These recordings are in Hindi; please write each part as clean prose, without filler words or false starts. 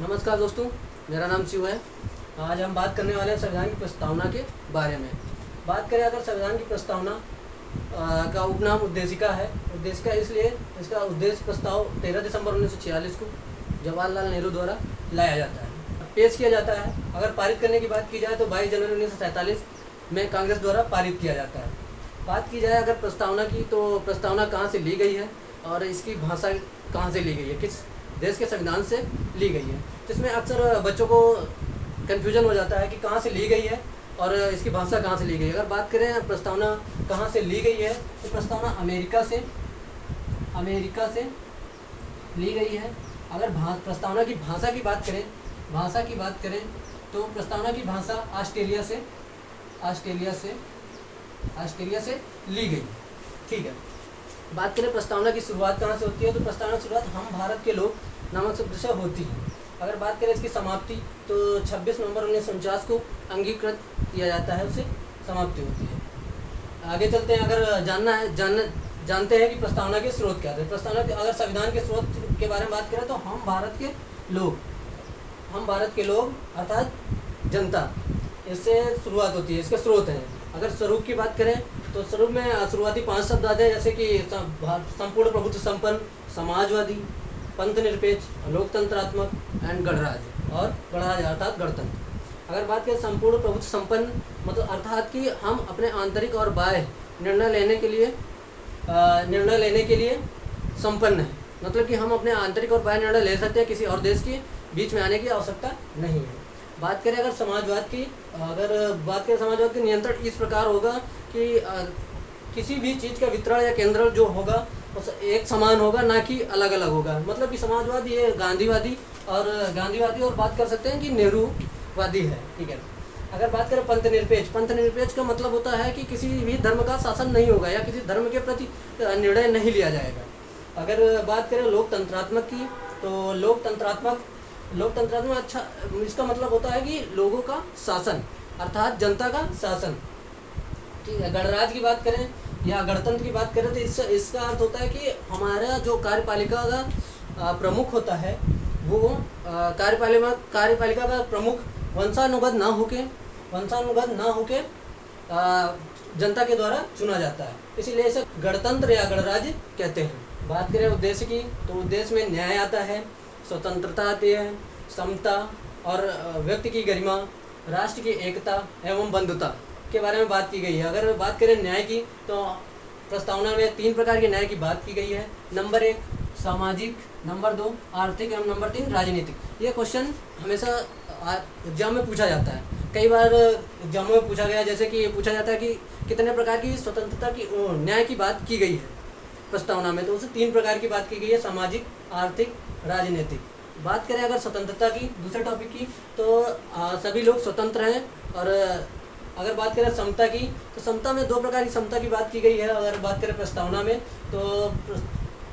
नमस्कार दोस्तों, मेरा नाम शिव है। आज हम बात करने वाले हैं संविधान की प्रस्तावना के बारे में। बात करें अगर संविधान की प्रस्तावना का उपनाम उद्देशिका है। उद्देशिका इसलिए इसका उद्देश्य प्रस्ताव 13 दिसंबर 1946 को जवाहरलाल नेहरू द्वारा लाया जाता है, पेश किया जाता है। अगर पारित करने की बात की जाए तो 22 जनवरी 1947 में कांग्रेस द्वारा पारित किया जाता है। बात की जाए अगर प्रस्तावना की, तो प्रस्तावना कहाँ से ली गई है और इसकी भाषा कहाँ से ली गई है, किस देश के संविधान से ली गई है। तो इसमें अक्सर बच्चों को कन्फ्यूजन हो जाता है कि कहाँ से ली गई है और इसकी भाषा कहाँ से ली गई है। अगर बात करें प्रस्तावना कहाँ से ली गई है, तो प्रस्तावना अमेरिका से ली गई है। अगर प्रस्तावना की भाषा की बात करें तो प्रस्तावना की भाषा ऑस्ट्रेलिया से ली गई। ठीक है। बात करें प्रस्तावना की शुरुआत कहाँ से होती है, तो प्रस्तावना की शुरुआत हम भारत के लोग नामक शब्द से होती है। अगर बात करें इसकी समाप्ति, तो 26 नवंबर 1949 को अंगीकृत किया जाता है, उससे समाप्ति होती है। आगे चलते हैं। अगर जानते हैं कि प्रस्तावना के स्रोत क्या थे। प्रस्तावना के अगर संविधान के स्रोत के बारे में बात करें तो हम भारत के लोग अर्थात जनता, इससे शुरुआत होती है, इसके स्रोत हैं। अगर स्वरूप की बात करें तो स्वरूप में शुरुआती 5 शब्द आते हैं, जैसे कि संपूर्ण प्रभुत्व संपन्न, समाजवादी, पंथ निरपेक्ष, लोकतंत्रात्मक एंड गणराज्य, और गणराज्य अर्थात गणतंत्र। अगर बात करें संपूर्ण प्रभुत्व संपन्न, मतलब अर्थात कि हम अपने आंतरिक और बाह्य निर्णय लेने के लिए संपन्न है, मतलब कि हम अपने आंतरिक और बाह्य निर्णय ले सकते हैं, किसी और देश के बीच में आने की आवश्यकता नहीं है। बात करें अगर समाजवाद की नियंत्रण इस प्रकार होगा कि किसी भी चीज़ का वितरण या केंद्र जो होगा एक समान होगा, ना कि अलग अलग होगा। मतलब कि समाजवाद ये गांधीवादी और बात कर सकते हैं कि नेहरूवादी है। ठीक है। अगर बात करें पंथ निरपेक्ष का मतलब होता है कि किसी भी धर्म का शासन नहीं होगा या किसी धर्म के प्रति निर्णय नहीं लिया जाएगा। अगर बात करें लोकतंत्रात्मक की, तो लोकतंत्रात्मक अच्छा, इसका मतलब होता है कि लोगों का शासन अर्थात जनता का शासन। ठीक है। गणराज्य की बात करें या गणतंत्र की बात करें तो इसका अर्थ होता है कि हमारा जो कार्यपालिका का प्रमुख होता है, वो कार्यपालिका का प्रमुख वंशानुगत ना होके जनता के द्वारा चुना जाता है, इसीलिए इसे गणतंत्र या गणराज्य कहते हैं। बात करें उद्देश्य की, तो उद्देश्य में न्याय आता है, स्वतंत्रता आती है, समता और व्यक्ति की गरिमा, राष्ट्र की एकता एवं बंधुता के बारे में बात की गई है। अगर बात करें न्याय की, तो प्रस्तावना में 3 प्रकार के न्याय की बात की गई है। नंबर 1 सामाजिक, नंबर 2 आर्थिक एवं नंबर 3 राजनीतिक। ये क्वेश्चन हमेशा एग्जाम में पूछा जाता है। कई बार एग्जामों में पूछा गया, जैसे कि पूछा जाता है कि कितने प्रकार की स्वतंत्रता की न्याय की बात की गई है प्रस्तावना में, तो उसे 3 प्रकार की बात की गई है, सामाजिक, आर्थिक, राजनीतिक। बात करें अगर स्वतंत्रता की, दूसरे टॉपिक की, तो सभी लोग स्वतंत्र हैं। और अगर बात करें समता की, तो समता में 2 प्रकार की समता की बात की गई है। अगर बात करें प्रस्तावना में, तो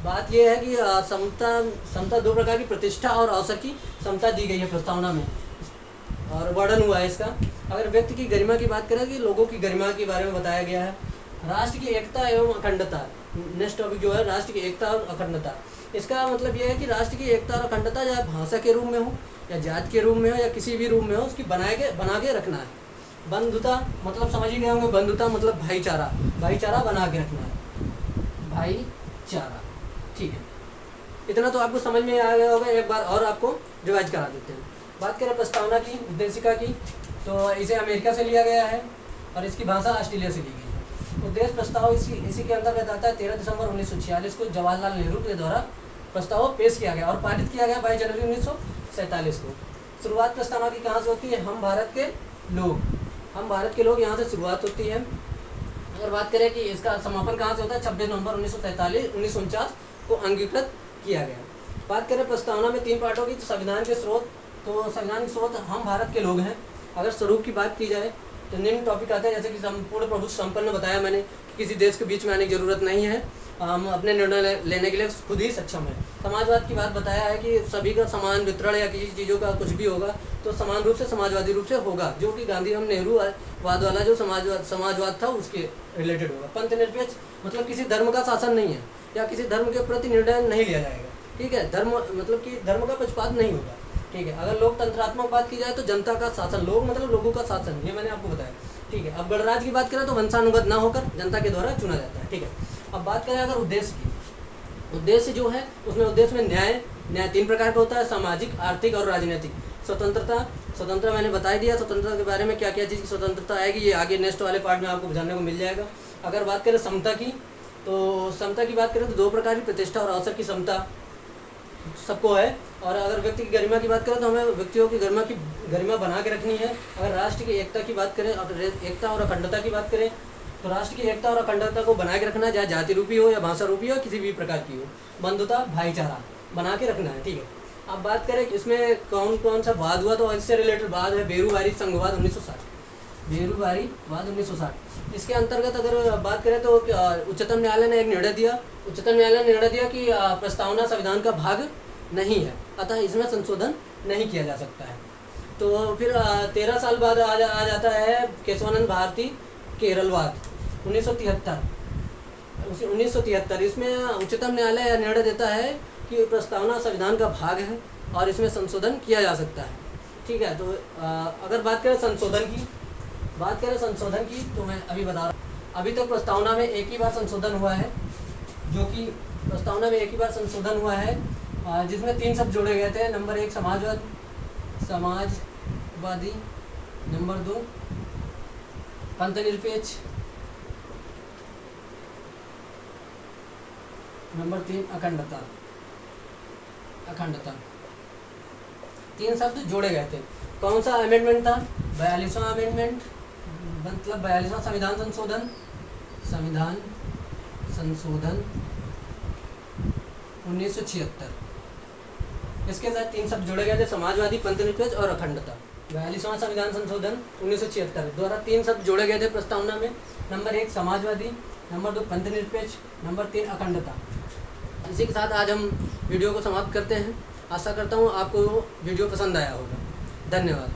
बात यह है कि समता 2 प्रकार की, प्रतिष्ठा और अवसर की समता दी गई है प्रस्तावना में, और वर्णन हुआ है इसका। अगर व्यक्ति की गरिमा की बात करें कि लोगों की गरिमा के बारे में बताया गया है। राष्ट्र की एकता एवं अखंडता, नेक्स्ट टॉपिक जो है राष्ट्र की एकता और अखंडता। इसका मतलब यह है कि राष्ट्र की एकता और अखंडता चाहे भाषा के रूप में हो या जाति के रूप में हो या किसी भी रूप में हो, उसकी बना के रखना है। बंधुता मतलब समझ ही गए होंगे, बंधुता मतलब भाईचारा बना के रखना है, भाईचारा। ठीक है, इतना तो आपको समझ में आ गया होगा। एक बार और आपको रिवाइज करा देते हैं। बात करें प्रस्तावना की, उद्देशिका की, तो इसे अमेरिका से लिया गया है और इसकी भाषा ऑस्ट्रेलिया से ली गई है। उद्देश्य प्रस्ताव इसी के अंतर्गत आता है। 13 दिसंबर 1946 को जवाहरलाल नेहरू के द्वारा प्रस्ताव पेश किया गया और पारित किया गया 22 जनवरी 1947 को। शुरुआत प्रस्तावना की कहाँ से होती है, हम भारत के लोग यहाँ से शुरुआत होती है। अगर बात करें कि इसका समापन कहाँ से होता है, 26 नवंबर 1949 को अंगीकृत किया गया। बात करें प्रस्तावना में 3 पार्टों की, तो संविधान के स्रोत हम भारत के लोग हैं। अगर स्वरूप की बात की जाए तो निम्न टॉपिक आते हैं, जैसे कि संपूर्ण प्रभुत्व संपन्न बताया मैंने कि किसी देश के बीच में आने की जरूरत नहीं है, हम अपने निर्णय लेने के लिए खुद ही सक्षम है। समाजवाद की बात बताया है कि सभी का समान वितरण या किसी चीज़ों का कुछ भी होगा तो समान रूप से समाजवादी रूप से होगा, जो कि गांधी एवं नेहरू वाद वाला जो समाजवाद था उसके रिलेटेड होगा। पंथ निरपेक्ष मतलब किसी धर्म का शासन नहीं है या किसी धर्म के प्रति निर्णय नहीं लिया जाएगा। ठीक है, धर्म मतलब कि धर्म का पक्षपात नहीं होगा। ठीक है। अगर लोकतंत्रात्मक बात की जाए तो जनता का शासन, लोग मतलब लोगों का शासन, ये मैंने आपको बताया, ठीक है। अब गणराज्य की बात करें तो वंशानुगत ना होकर जनता के द्वारा चुना जाता है, ठीक है। अब बात करें अगर उद्देश्य की, उद्देश्य जो है उसमें उद्देश्य में न्याय 3 प्रकार का होता है, सामाजिक, आर्थिक और राजनीतिक। स्वतंत्रता मैंने बता ही दिया, स्वतंत्रता के बारे में क्या क्या चीज़ की स्वतंत्रता आएगी ये आगे नेक्स्ट वाले पार्ट में आपको जानने को मिल जाएगा। अगर बात करें समता की, तो समता की बात करें तो 2 प्रकार की, प्रतिष्ठा और अवसर की समता सबको है। और अगर व्यक्ति की गरिमा की बात करें तो हमें व्यक्तियों की गरिमा बना के रखनी है। अगर राष्ट्र की एकता की बात करें और एकता और अखंडता की बात करें तो राष्ट्र की एकता और अखंडता को बना के रखना है, चाहे जाति रूपी हो या भाषा रूपी हो, किसी भी प्रकार की हो। बंधुता, भाईचारा बना के रखना है, ठीक है। अब बात करें इसमें कौन कौन सा वाद हुआ, तो इससे रिलेटेड वाद है बेरूबारी संघवाद 1960, बेरूबारी वाद 1960। इसके अंतर्गत अगर बात करें तो उच्चतम न्यायालय ने एक निर्णय दिया, उच्चतम न्यायालय ने निर्णय दिया कि प्रस्तावना संविधान का भाग नहीं है, अतः इसमें संशोधन नहीं किया जा सकता है। तो फिर 13 साल बाद आ जाता है केशवानंद भारती केरलवाद 1973। इसमें उच्चतम न्यायालय निर्णय देता है कि प्रस्तावना संविधान का भाग है और इसमें संशोधन किया जा सकता है, ठीक है। तो अगर बात करें संशोधन की तो मैं अभी बता रहा हूँ, अभी तक प्रस्तावना में एक ही बार संशोधन हुआ है, जो कि प्रस्तावना में एक ही बार संशोधन हुआ है जिसमें 3 शब्द जोड़े गए थे। नंबर 1 समाजवादी, नंबर 2 पंथनिरपेक्ष, नंबर 3 अखंडता। 3 शब्द जोड़े गए थे। कौन सा अमेंडमेंट था? 42वां अमेंडमेंट, मतलब 42वां संविधान संशोधन 1976। इसके साथ 3 शब्द जोड़े गए थे, समाजवादी, पंथनिरपेक्ष और अखंडता। 42वां संविधान संशोधन 1976 द्वारा 3 शब्द जोड़े गए थे प्रस्तावना में। नंबर 1 समाजवादी, नंबर 2 पंथनिरपेक्ष, नंबर 3 अखंडता। इसी के साथ आज हम वीडियो को समाप्त करते हैं। आशा करता हूँ आपको वीडियो पसंद आया होगा। धन्यवाद।